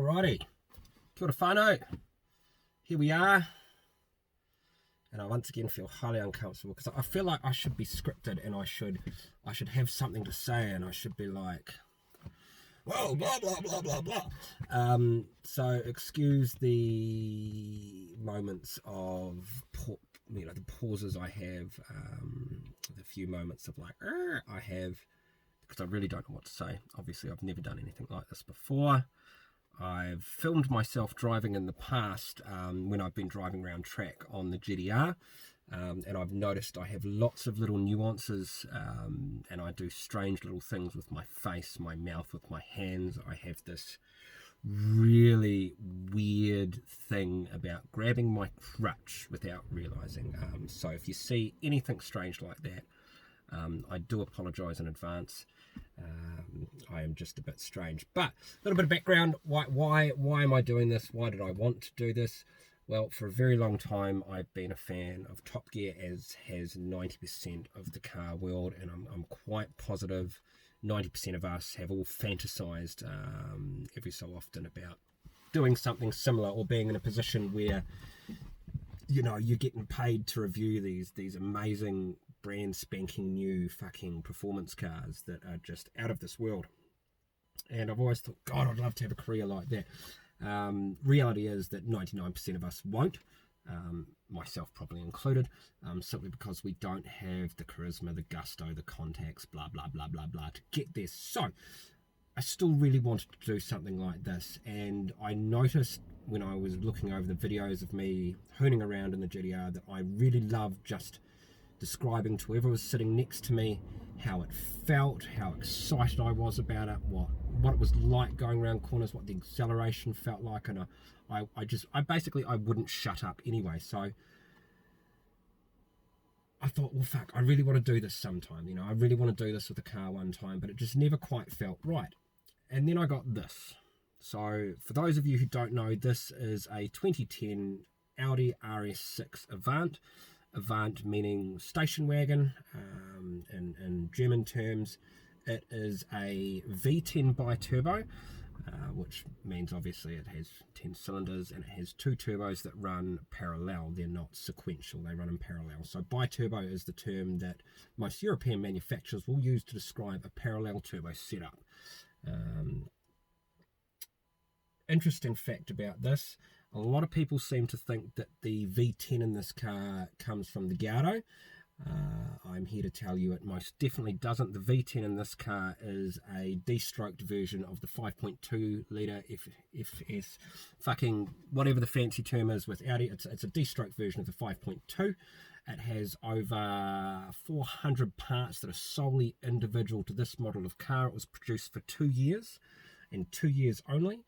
Alrighty, kia ora whānau. Here we are, and I once again feel highly uncomfortable because I feel like I should be scripted and I should have something to say and I should be like, whoa, blah blah blah blah blah. So excuse the moments of the pauses I have, the few moments of like I have, because I really don't know what to say. Obviously, I've never done anything like this before. I've filmed myself driving in the past when I've been driving around track on the GTR, and I've noticed I have lots of little nuances, and I do strange little things with my face, my mouth, with my hands. I have this really weird thing about grabbing my crutch without realizing. So if you see anything strange like that, I do apologize in advance. I am just a bit strange, but a little bit of background. Why am I doing this? Why did I want to do this? Well, for a very long time I've been a fan of Top Gear, as has 90% of the car world, and I'm quite positive 90% of us have all fantasized every so often about doing something similar, or being in a position where you're getting paid to review these amazing brand spanking new fucking performance cars that are just out of this world. And I've always thought, God, I'd love to have a career like that. Reality is that 99% of us won't, myself probably included, simply because we don't have the charisma, the gusto, the contacts, blah blah blah blah blah, to get there. So I still really wanted to do something like this, and I noticed when I was looking over the videos of me hooning around in the GTR that I really loved just describing to whoever was sitting next to me how it felt, how excited I was about it, what it was like going around corners, what the acceleration felt like, and I basically wouldn't shut up anyway. So I thought, well, fuck, I really want to do this sometime. I really want to do this with a car one time, but it just never quite felt right. And then I got this. So for those of you who don't know, this is a 2010 Audi RS6 Avant meaning station wagon in German terms. It is a V10 bi-turbo, which means obviously it has 10 cylinders and it has two turbos that run parallel. They're not sequential, they run in parallel. So bi-turbo is the term that most European manufacturers will use to describe a parallel turbo setup. Interesting fact about this: a lot of people seem to think that the V10 in this car comes from the Gallardo. I'm here to tell you it most definitely doesn't. The V10 in this car is a de-stroked version of the 5.2 litre FS, fucking whatever the fancy term is with Audi. It's a de-stroked version of the 5.2. It has over 400 parts that are solely individual to this model of car. It was produced for 2 years, and 2 years only.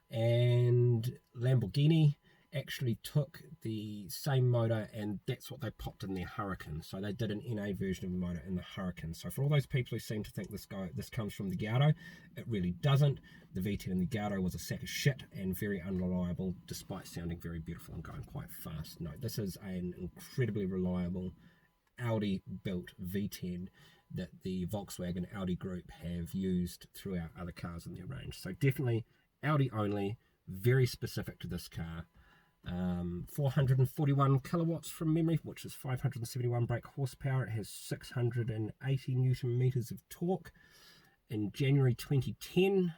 And Lamborghini actually took the same motor, and that's what they popped in their Huracan. So they did an NA version of the motor in the Huracan. So for all those people who seem to think this comes from the Gallardo, it really doesn't. The V10 in the Gallardo was a sack of shit and very unreliable, despite sounding very beautiful and going quite fast. No, this is an incredibly reliable Audi built V10 that the Volkswagen Audi group have used throughout other cars in their range. So definitely Audi only, very specific to this car. 441 kilowatts from memory, which is 571 brake horsepower. It has 680 newton meters of torque. In January 2010,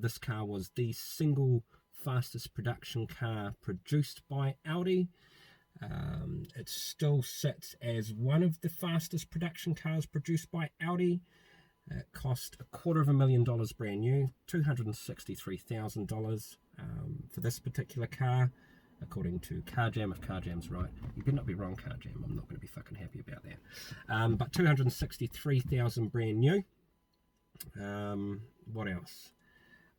this car was the single fastest production car produced by Audi. It still sits as one of the fastest production cars produced by Audi. It cost $250,000 brand new, $263,000 for this particular car, according to Car Jam. If Car Jam's right, you better not be wrong, Car Jam. I'm not going to be fucking happy about that. But $263,000 brand new. What else?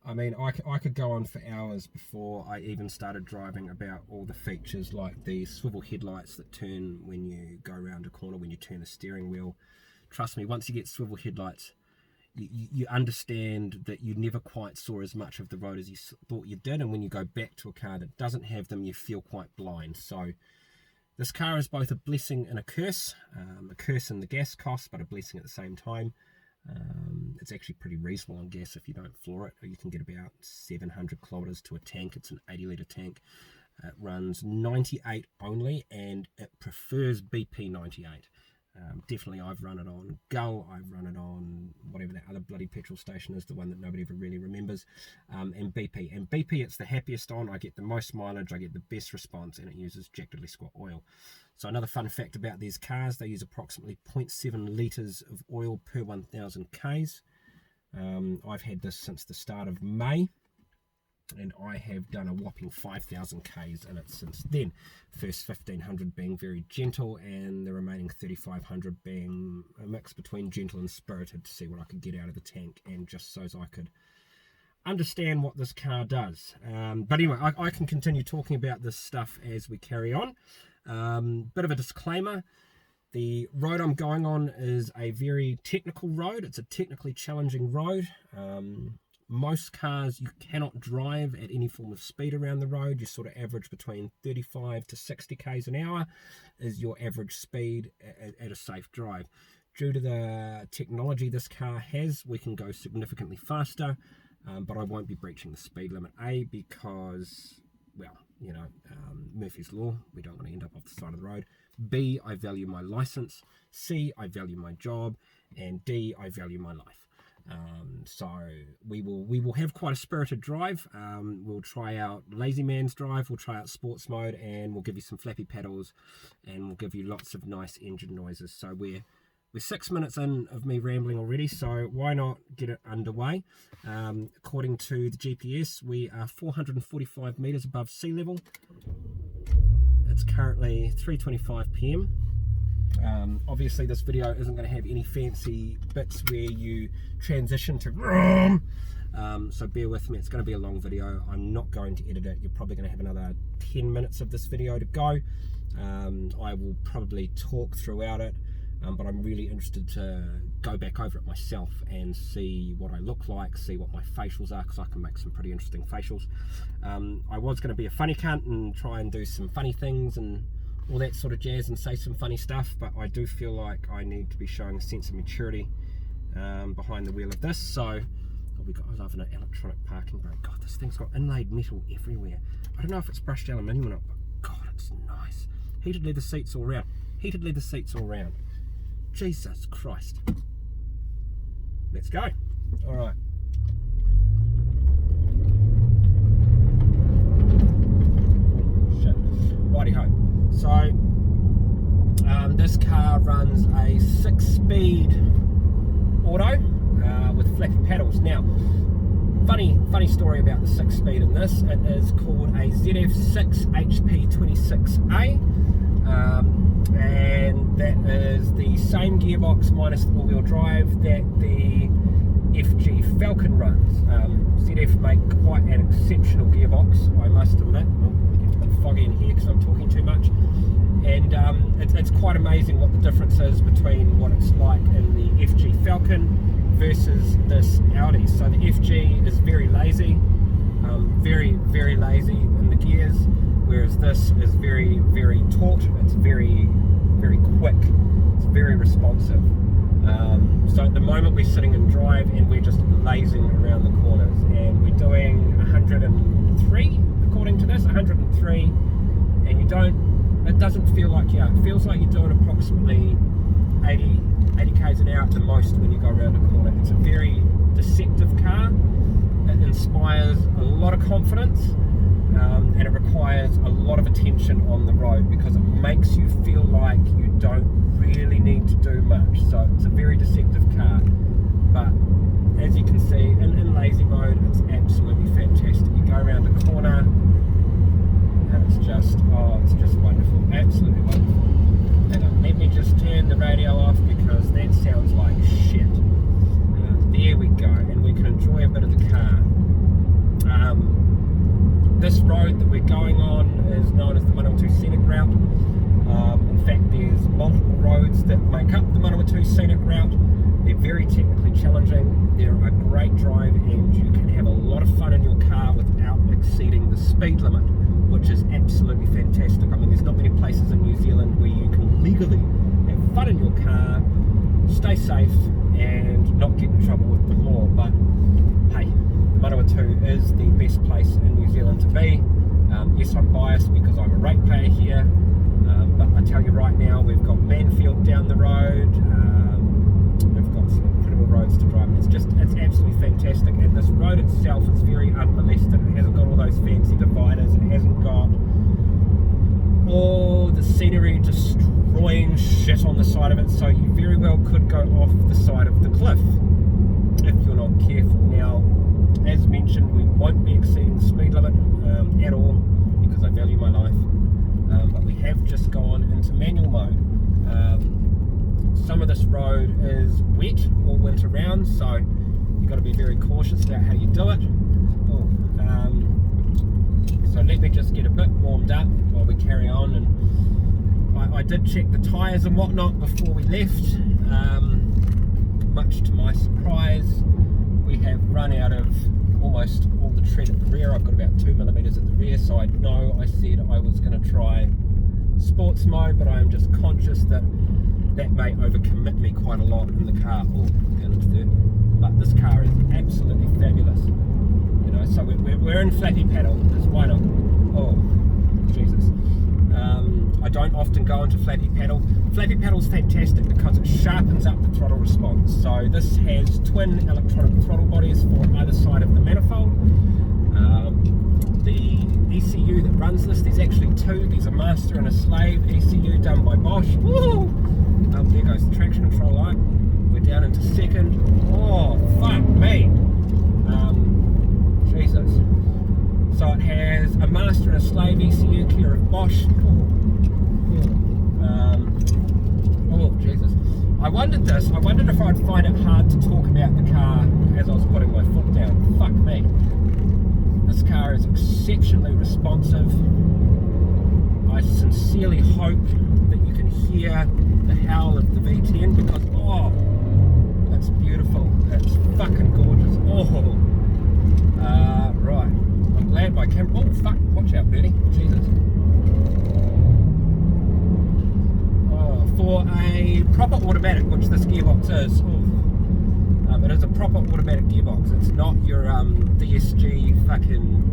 I mean, I could go on for hours before I even started driving about all the features, like the swivel headlights that turn when you go around a corner, when you turn the steering wheel. Trust me, once you get swivel headlights, you understand that you never quite saw as much of the road as you thought you did, and when you go back to a car that doesn't have them, you feel quite blind. So this car is both a blessing and a curse in the gas costs, but a blessing at the same time. It's actually pretty reasonable on gas if you don't floor it. You can get about 700 kilometers to a tank. It's an 80-litre tank. It runs 98 only, and it prefers BP 98. Definitely I've run it on Gull, I've run it on whatever that other bloody petrol station is, the one that nobody ever really remembers, and BP. And BP it's the happiest on. I get the most mileage, I get the best response, and it uses Jack Diddley Squat oil. So another fun fact about these cars, they use approximately 0.7 litres of oil per 1,000 Ks. I've had this since the start of May, and I have done a whopping 5,000 Ks in it since then. First 1,500 being very gentle, and the remaining 3,500 being a mix between gentle and spirited to see what I could get out of the tank, and just so as I could understand what this car does. But anyway, I can continue talking about this stuff as we carry on. Bit of a disclaimer. The road I'm going on is a very technical road. It's a technically challenging road. Most cars you cannot drive at any form of speed around the road. You sort of average between 35 to 60 k's an hour is your average speed at a safe drive. Due to the technology this car has, we can go significantly faster, but I won't be breaching the speed limit. A, because, well, you know, Murphy's Law, we don't want to end up off the side of the road. B, I value my license. C, I value my job. And D, I value my life. So we will have quite a spirited drive. We'll try out lazy man's drive, we'll try out sports mode, and we'll give you some flappy pedals, and we'll give you lots of nice engine noises. So we're 6 minutes in of me rambling already, so why not get it underway? According to the GPS, we are 445 meters above sea level. It's currently 3:25 p.m. Obviously this video isn't going to have any fancy bits where you transition to vroom, so bear with me. It's going to be a long video. I'm not going to edit it. You're probably going to have another 10 minutes of this video to go. I will probably talk throughout it, but I'm really interested to go back over it myself and see what I look like, see what my facials are, because I can make some pretty interesting facials. I was going to be a funny cunt and try and do some funny things and all that sort of jazz and say some funny stuff, but I do feel like I need to be showing a sense of maturity behind the wheel of this. So I was having an electronic parking brake. God, this thing's got inlaid metal everywhere. I don't know if it's brushed aluminium or not, but God, it's nice. Heated leather seats all round. Heated leather seats all round. Jesus Christ. Let's go. All right. Shit. Righty-ho. So this car runs a 6-speed auto with flappy paddles. Now, funny story about the 6-speed in this. It is called a ZF6 HP26A, and that is the same gearbox minus the all-wheel drive that the FG Falcon runs. ZF make quite an exceptional gearbox, I must admit. It's a bit foggy in here because I'm talking too much, and it's quite amazing what the difference is between what it's like in the FG Falcon versus this Audi. So the FG is very lazy, very lazy in the gears, whereas this is very taut. It's very quick, it's very responsive. So at the moment we're sitting in drive and we're just lazing around the corners, and we're doing 103 according to this, 103, and it doesn't feel like, it feels like you're doing approximately 80 k's an hour at the most when you go around a corner. It's a very deceptive car. It inspires a lot of confidence, and it requires a lot of attention on the road because it makes you feel like you don't really need to do much. So it's a very deceptive car, but as you can see in lazy mode, it's absolutely fantastic. You go around a corner and it's just wonderful, absolutely wonderful. Hang on, let me just turn the radio off because that sounds like shit. There we go, and we can enjoy a bit of the car. This road that we're going on is known as the Manawatu Scenic Route. In fact, there's multiple roads that make up the Manawatu Scenic Route. They're very technically challenging. They're a great drive, and you can have a lot of fun in your car without exceeding the speed limit, which is absolutely fantastic. I mean, there's not many places in New Zealand where you can legally have fun in your car, stay safe, and not get in trouble with the law. But hey, the Manawatu is the best place in New Zealand to be. Yes, I'm biased because I'm a ratepayer here, but I tell you right now, we've got Manfield down the road, we've got some incredible roads to drive. It's absolutely fantastic, and this road itself is very unmolested. It hasn't got all those fancy dividers, it hasn't got all the scenery destroying shit on the side of it, so you very well could go off the side of the cliff if you're not careful. Now, as mentioned, we won't be exceeding the speed limit at all because I value my life, but we have just gone into manual mode. Some of this road is wet all winter round, so you've got to be very cautious about how you do it. So let me just get a bit warmed up while we carry on, and I did check the tyres and whatnot before we left. Much to my surprise, we have run out of almost all the tread at the rear. I've got about 2mm at the rear, so I know I said I was going to try sports mode, but I am just conscious that may overcommit me quite a lot in the car. Oh, down into third. But this car is absolutely fabulous. You know, so we're in flappy paddle, because why not? Oh, Jesus. I don't often go into flappy paddle. Flappy paddle's fantastic because it sharpens up the throttle response. So this has twin electronic throttle bodies for either side of the manifold. The ECU that runs this, there's actually two. There's a master and a slave ECU done by Bosch. Woo! There goes the traction control light. We're down into second. Oh, fuck me. Jesus. So it has a master and a slave ECU clear of Bosch. Oh, Jesus. I wondered if I'd find it hard to talk about the car as I was putting my foot down. Fuck me. This car is exceptionally responsive. I sincerely hope that you can hear the howl of the V10 because, oh, it's beautiful. It's fucking gorgeous. Oh, right. I'm glad my camera. Oh, fuck. Watch out, Bernie. Jesus. For a proper automatic, which this gearbox is, it is a proper automatic gearbox. It's not your DSG fucking,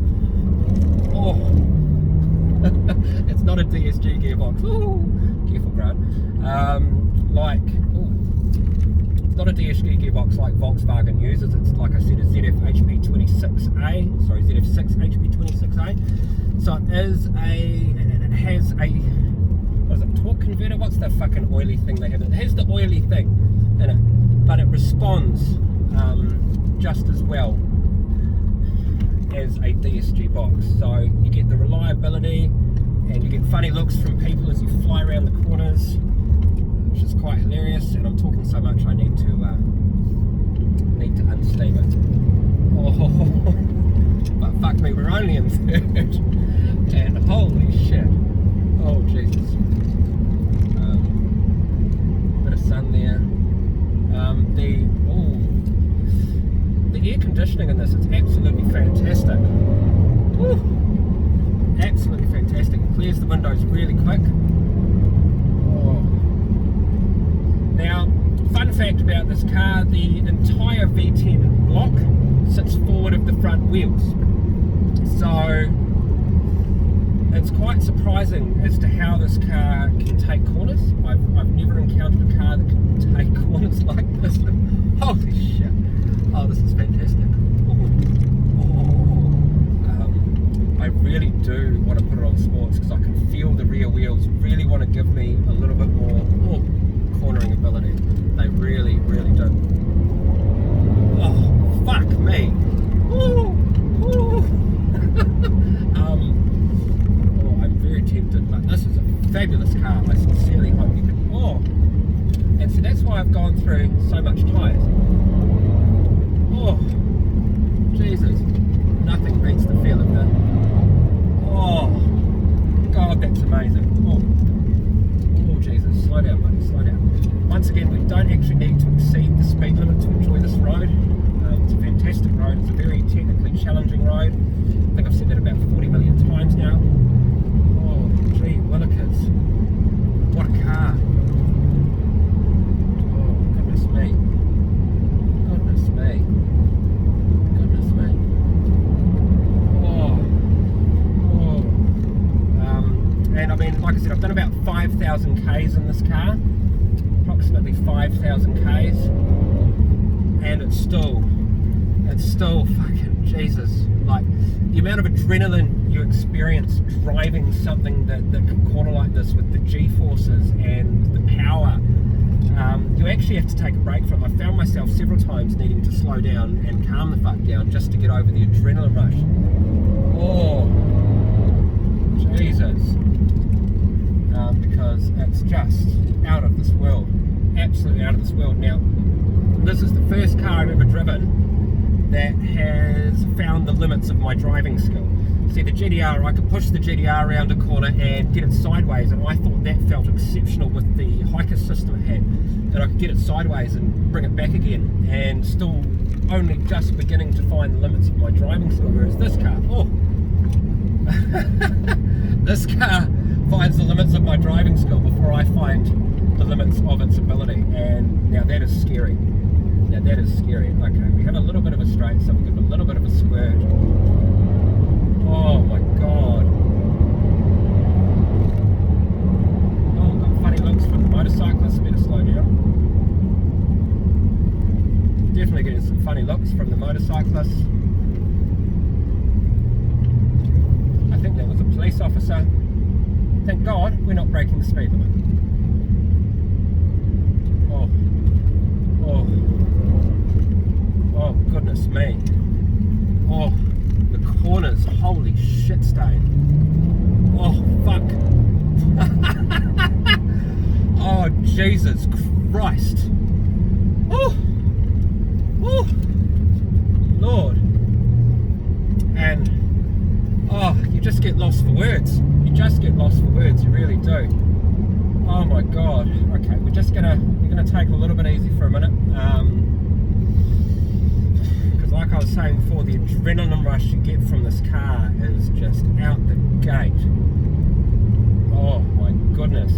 it's not a DSG gearbox. Ooh, careful, Grant. It's not a DSG gearbox like Volkswagen uses. It's, like I said, a ZF HP26A. Sorry, ZF6 HP26A. So it has a, what is it, torque converter? What's the fucking oily thing they have? It has the oily thing in it, but it responds just as well as a DSG box. So you get the reliability, and you get funny looks from people as you fly around the corners, which is quite hilarious. And I'm talking so much, I need to unsteam it. Oh, but fuck me, we're only in third, and holy shit. Oh, Jesus. Bit of sun there. The air conditioning in this is absolutely fantastic. Woo. Absolutely fantastic. It clears the windows really quick. Oh. Now, fun fact about this car, the entire V10 block sits forward of the front wheels. So it's quite surprising as to how this car can take corners. I've never encountered a car that can take corners like this. Holy shit. Oh, this is fantastic. I really do want to put it on sports because I can feel the rear wheels really want to give me a little bit more cornering ability. They really, really do. Oh, fuck me. I'm very tempted, but this is a fabulous car. I sincerely hope you can. And so that's why I've gone through so much tyres. Oh, Jesus. Nothing beats the feel of that. Oh, God, that's amazing. Oh, Jesus. Slow down, buddy. Slow down. Once again, we don't actually need to exceed the speed limit to enjoy this road. It's a fantastic road. It's a very technically challenging road. I think I've said that about 40 million times now. Oh, gee, willikers. What a car. Oh, goodness me. And I mean, like I said, I've done about 5,000 Ks in this car, approximately 5,000 Ks, and it's still fucking Jesus. Like, the amount of adrenaline you experience driving something that can corner like this with the G-forces and the power, you actually have to take a break from it. I found myself several times needing to slow down and calm the fuck down just to get over the adrenaline rush. Oh, Jesus. Because it's just out of this world. Absolutely out of this world. Now, this is the first car I've ever driven that has found the limits of my driving skill. See, the GTR, I could push the GTR around a corner and get it sideways, and I thought that felt exceptional with the hiker system it had, that I could get it sideways and bring it back again, and still only just beginning to find the limits of my driving skill, whereas this car, oh, this car finds the limits of my driving skill before I find the limits of its ability, and now that is scary. Now that is scary. Okay, we have a little bit of a straight, so we've got a little bit of a squirt. Oh my god. Oh, I've got funny looks from the motorcyclists. Better slow down. Definitely getting some funny looks from the motorcyclists. I think that was a police officer. Thank God we're not breaking the speed limit. Oh. Oh. Oh, goodness me. Oh. The corners, holy shit stain. Oh, fuck. Oh, Jesus Christ. Oh, oh, Lord. And, oh, you just get lost for words. You just get lost for words, you really do. Oh my God. Okay, we're gonna take a little bit easy for a minute. Like I was saying before, the adrenaline rush you get from this car is just out the gate. Oh my goodness.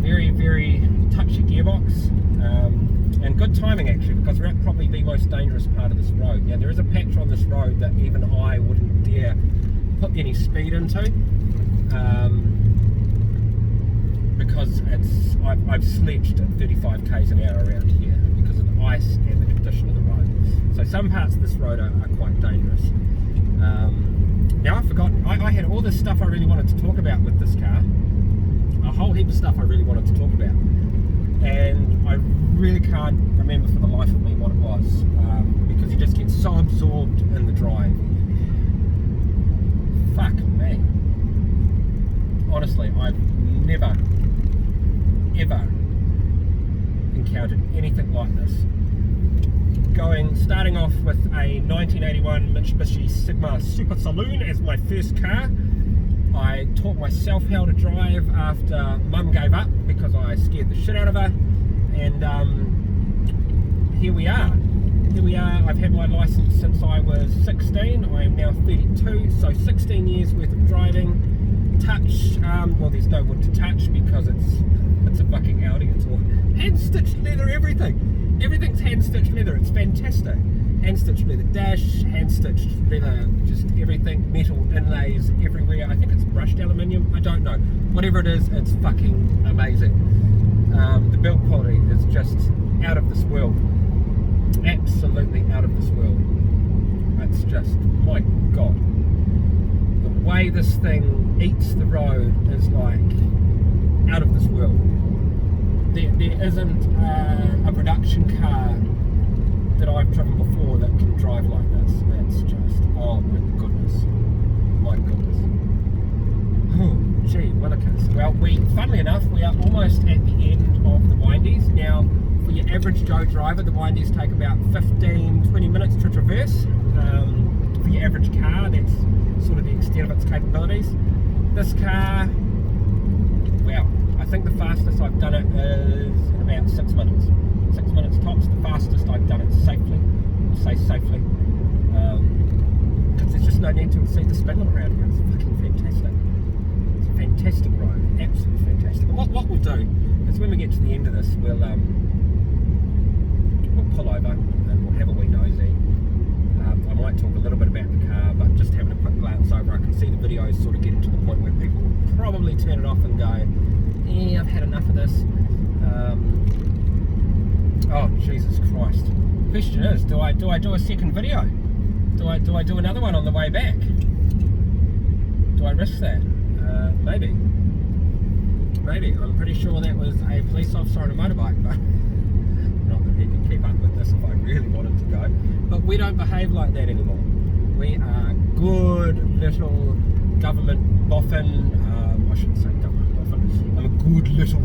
Very, very touchy gearbox. And good timing actually, because we're at probably the most dangerous part of this road. Now there is a patch on this road that even I wouldn't dare put any speed into. Because I've sledged at 35 k's an hour around here because of the ice and the condition of the road. So some parts of this road are quite dangerous. Now I've forgotten, I had all this stuff I really wanted to talk about with this car. A whole heap of stuff I really wanted to talk about. And I really can't remember for the life of me what it was. Because you just get so absorbed in the drive. Fuck me. Honestly, I've never, ever encountered anything like this. Starting off with a 1981 Mitsubishi Sigma Super Saloon as my first car. I taught myself how to drive after Mum gave up because I scared the shit out of her, and here we are. Here we are. I've had my license since I was 16. I am now 32, so 16 years worth of driving. Touch, well, there's no wood to touch because it's a fucking Audi. It's all hand-stitched leather, everything. Everything's hand-stitched leather. It's fantastic. Hand-stitched leather dash, hand-stitched leather, just everything, metal inlays everywhere. I think it's brushed aluminium. I don't know. Whatever it is, it's fucking amazing. The build quality is just out of this world. Absolutely out of this world. It's just, my God. The way this thing eats the road is like out of this world. There isn't a production car that I've driven before that can drive like this. It's just, oh my goodness. My goodness. Oh, gee, willikers. Well, funnily enough, we are almost at the end of the windies. Now, for your average Joe driver, the windies take about 15-20 minutes to traverse. For your average car, that's sort of the extent of its capabilities. This car, well, I think the fastest I've done it is in about 6 minutes. 6 minutes tops, the fastest I've done it safely. I'll say safely. Because there's just no need to exceed the speed limit around here. It's fucking fantastic. It's a fantastic road. Absolutely fantastic. But what we'll do is when we get to the end of this, we'll pull over and we'll have a wee nosy. I might talk a little bit about the car, but just having a quick glance over, I can see the videos sort of getting to the point where people will probably probably turn it off and go, yeah, I've had enough of this. Oh, Jesus Christ. Question is, do I do a second video? Do I do another one on the way back? Do I risk that? Maybe. Maybe. I'm pretty sure that was a police officer on a motorbike, but not that he could keep up with this if I really wanted to go. But we don't behave like that anymore. We are good little government boffin. I shouldn't say government boffin. I'm a good little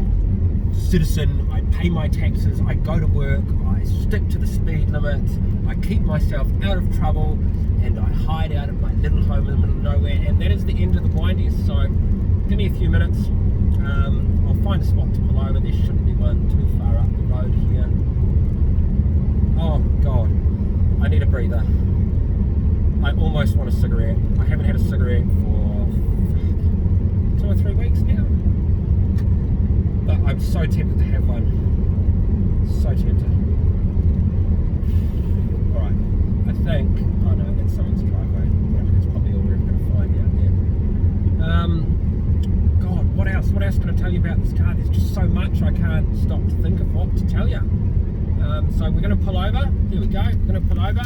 citizen. I pay my taxes. I go to work. I stick to the speed limit. I keep myself out of trouble, and I hide out at my little home in the middle of nowhere. And that is the end of the windies. So give me a few minutes. I'll find a spot to pull over. There shouldn't be one too far up the road here. Oh God, I need a breather. I almost want a cigarette. I haven't had a cigarette for 2 or 3 weeks now. But I'm so tempted to have one. So tempted. Alright, I think, oh no, that's someone's driveway. That's probably all we're going to find out there. God, what else? What else can I tell you about this car? There's just so much I can't stop to think of what to tell you. So we're going to pull over. Here we go. We're going to pull over.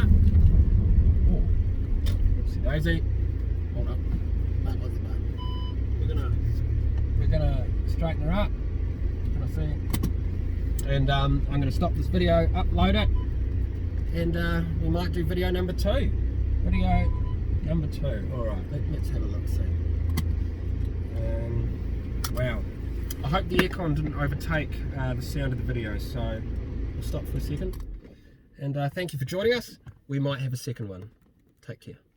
Oh, oopsie daisy. Hold up. That was the button. We're gonna straighten her up. Can I see? And I'm going to stop this video, upload it, and we might do video number 2. Video number 2. All right. Let's have a look. See. Wow. I hope the aircon didn't overtake the sound of the video, so we'll stop for a second. And thank you for joining us. We might have a second one. Take care.